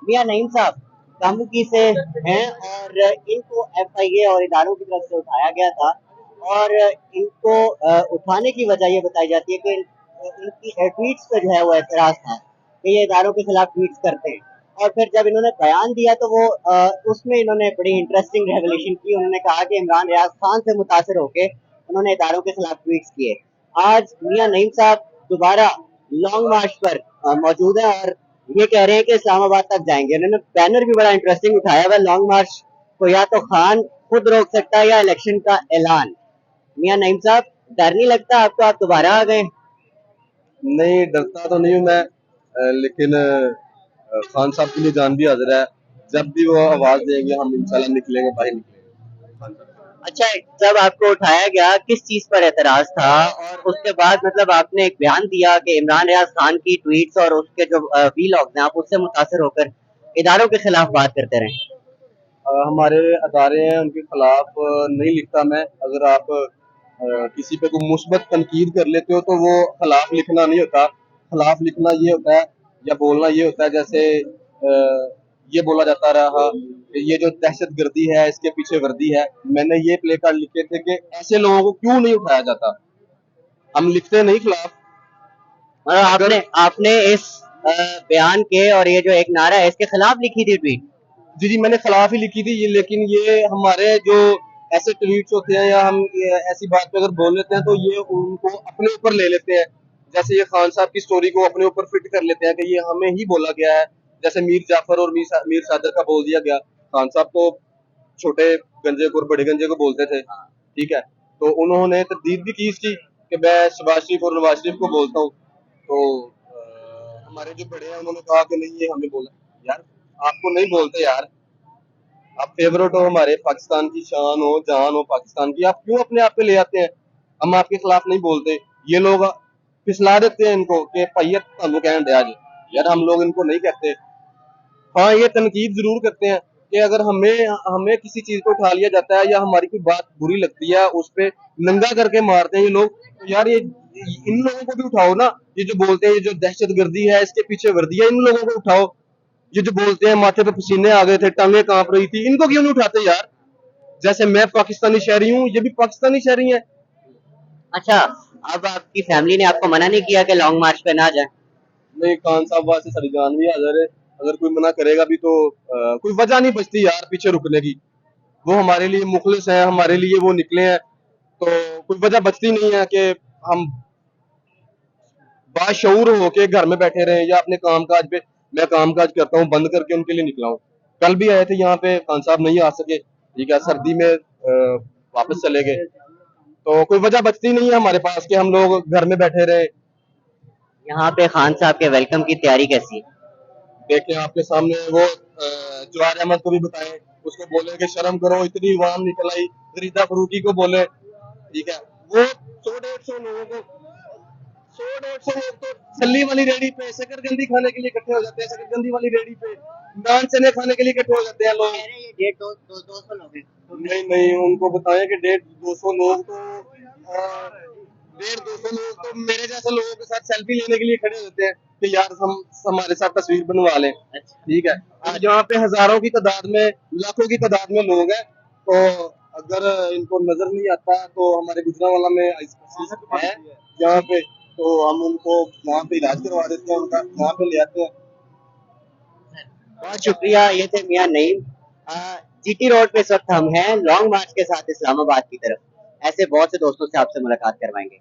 मियां नईम साहब कामुकी से हैं और इनको एफआईए और इदारों की तरफ से उठाया गया था और इनको उठाने की वजह ये बताई जाती है कि इनकी ट्वीट्स पे जो है वो एतराज था कि ये इदारों के खिलाफ ट्वीट्स करते हैं। और फिर जब इन्होंने बयान दिया तो वो उसमें इन्होंने बड़ी इंटरेस्टिंग रेवलेशन की। उन्होंने कहा कि इमरान रियाज खान से मुतासर होकर उन्होंने इदारों के खिलाफ ट्वीट्स किए। आज मियां नईम साहब दोबारा लॉन्ग मार्च पर मौजूद है और ये कह रहे हैं कि इस्लामाबाद तक जाएंगे। उन्होंने बैनर भी बड़ा इंटरेस्टिंग उठाया हुआ है लॉन्ग मार्च को, या तो खान खुद रोक सकता है या इलेक्शन का ऐलान। मियां नईम साहब, डर नहीं लगता आपको, आप दोबारा आ गए? नहीं, डरता तो नहीं हूँ मैं, लेकिन खान साहब के लिए जान भी हाजिर है। जब भी वो आवाज देंगे हम इंशाल्लाह निकलेंगे, बाहर निकलेंगे। अच्छा, जब आपको उठाया गया किस चीज पर एतराज था? और उसके बाद मतलब आपने एक बयान दिया कि इमरान रियाज खान की ट्वीट्स और उसके जो वीलॉग्स हैं आप उससे मुतासर होकर इदारों के खिलाफ बात करते रहे। हमारे अदारे हैं उनके खिलाफ नहीं लिखता मैं। अगर आप किसी पे कोई मुस्बत तनकीद कर लेते हो तो वो खिलाफ लिखना नहीं होता। खिलाफ लिखना ये होता है या बोलना ये होता है, जैसे ये बोला जाता रहा कि ये जो दहशत गर्दी है इसके पीछे वर्दी है। मैंने ये प्ले कार्ड लिखे थे कि ऐसे लोगों को क्यों नहीं उठाया जाता। हम लिखते नहीं खिलाफ। और अगर आपने आपने इस बयान के और ये जो एक नारा है इसके खिलाफ लिखी थी ट्वीट? जी जी, मैंने खिलाफ ही लिखी थी ये, लेकिन ये हमारे जो ऐसे ट्वीट्स होते हैं या हम ऐसी बात पे अगर बोल लेते हैं तो ये उनको अपने ऊपर ले लेते हैं। जैसे ये खान साहब की स्टोरी को अपने ऊपर फिट कर लेते हैं कि ये हमें ही बोला गया है। जैसे मीर जाफर और मीर सादर का बोल दिया गया। खान साहब तो छोटे गंजे को और बड़े गंजे को बोलते थे, ठीक है। तो उन्होंने तरदीद भी की इसकी कि मैं शबाज शरीफ और नवाज शरीफ को बोलता हूँ। तो हमारे जो बड़े हैं उन्होंने कहा कि नहीं ये हमें बोला। यार, आपको नहीं बोलते यार। आप फेवरेट हो हमारे, पाकिस्तान की शान हो जान हो पाकिस्तान की, आप क्यों अपने आप पे ले आते हैं? हम आपके खिलाफ नहीं बोलते। ये लोग फिसला देते हैं इनको कि भैया थानू कहन दिया जी। यार, हम लोग इनको नहीं कहते। हाँ, ये तनकीद जरूर करते हैं कि अगर हमें हमें किसी चीज को उठा लिया जाता है या हमारी कोई बात बुरी लगती है उस पे नंगा करके मारते हैं ये लोग। तो यार, ये इन लोगों को भी उठाओ ना। ये जो बोलते हैं ये जो दहशत गर्दी है इसके पीछे वर्दी है, इन लोगों को उठाओ। ये जो बोलते हैं माथे पे पसीने आ गए थे, टांगे कांप रही थी, इनको क्यों नहीं उठाते यार? जैसे मैं पाकिस्तानी शहरी हूँ, ये भी पाकिस्तानी शहरी है। अच्छा, अब आपकी फैमिली ने आपको मना नहीं किया कि लॉन्ग मार्च पे ना जाए? नहीं, खान साहब वास्ते सारी जान भी हाजिर है। अगर कोई मना करेगा भी तो कोई वजह नहीं बचती यार पीछे रुकने की। वो हमारे लिए मुखलिस है, हमारे लिए वो निकले हैं। तो कोई वजह बचती नहीं है कि हम बाशऊर होके घर में बैठे रहे या अपने काम काज पे। मैं काम काज करता हूँ बंद करके उनके लिए निकला हूँ। कल भी आए थे यहाँ पे, खान साहब नहीं आ सके, ठीक है, सर्दी में वापस चले गए। तो कोई वजह बचती नहीं है हमारे पास कि हम लोग घर में बैठे रहे। यहाँ पे खान साहब के वेलकम की तैयारी कैसी है? देखें आपके सामने वो जवाहर अहमद को भी बताएं, उसको बोले कि शर्म करो, इतनी अवाम निकल आई। फरीदा फरूकी को बोले, ठीक है। वो 100-150 लोगों को, 100-150 लोग तो छल्ली वाली रेडी पे शकरकंदी खाने के लिए इकट्ठे हो जाते हैं। शकरकंदी वाली रेडी पे नान चने खाने के लिए इकट्ठे हो जाते हैं लोग। ये डेढ़ दो दो दो सौ लोग हैं। नहीं नहीं, उनको बताएं कि 150-200 लोग तो 150-200 लोग तो मेरे जैसे लोगों के साथ सेल्फी लेने के लिए खड़े होते हैं कि यार हम हमारे साथ तस्वीर बनवा लें, ठीक है। आज यहाँ पे हजारों की तादाद में, लाखों की तादाद में लोग हैं। तो अगर इनको नजर नहीं आता तो हमारे गुजरांवाला में आईसीयू है यहाँ पे, तो हम उनको वहाँ पे इलाज करवा देते हैं, उनका वहाँ पे ले आते हैं। बहुत शुक्रिया, ये थे मियां नईम। जीटी रोड पे इस वक्त हम हैं लॉन्ग मार्च के साथ इस्लामाबाद की तरफ। ऐसे बहुत से दोस्तों से आपसे मुलाकात करवाएंगे।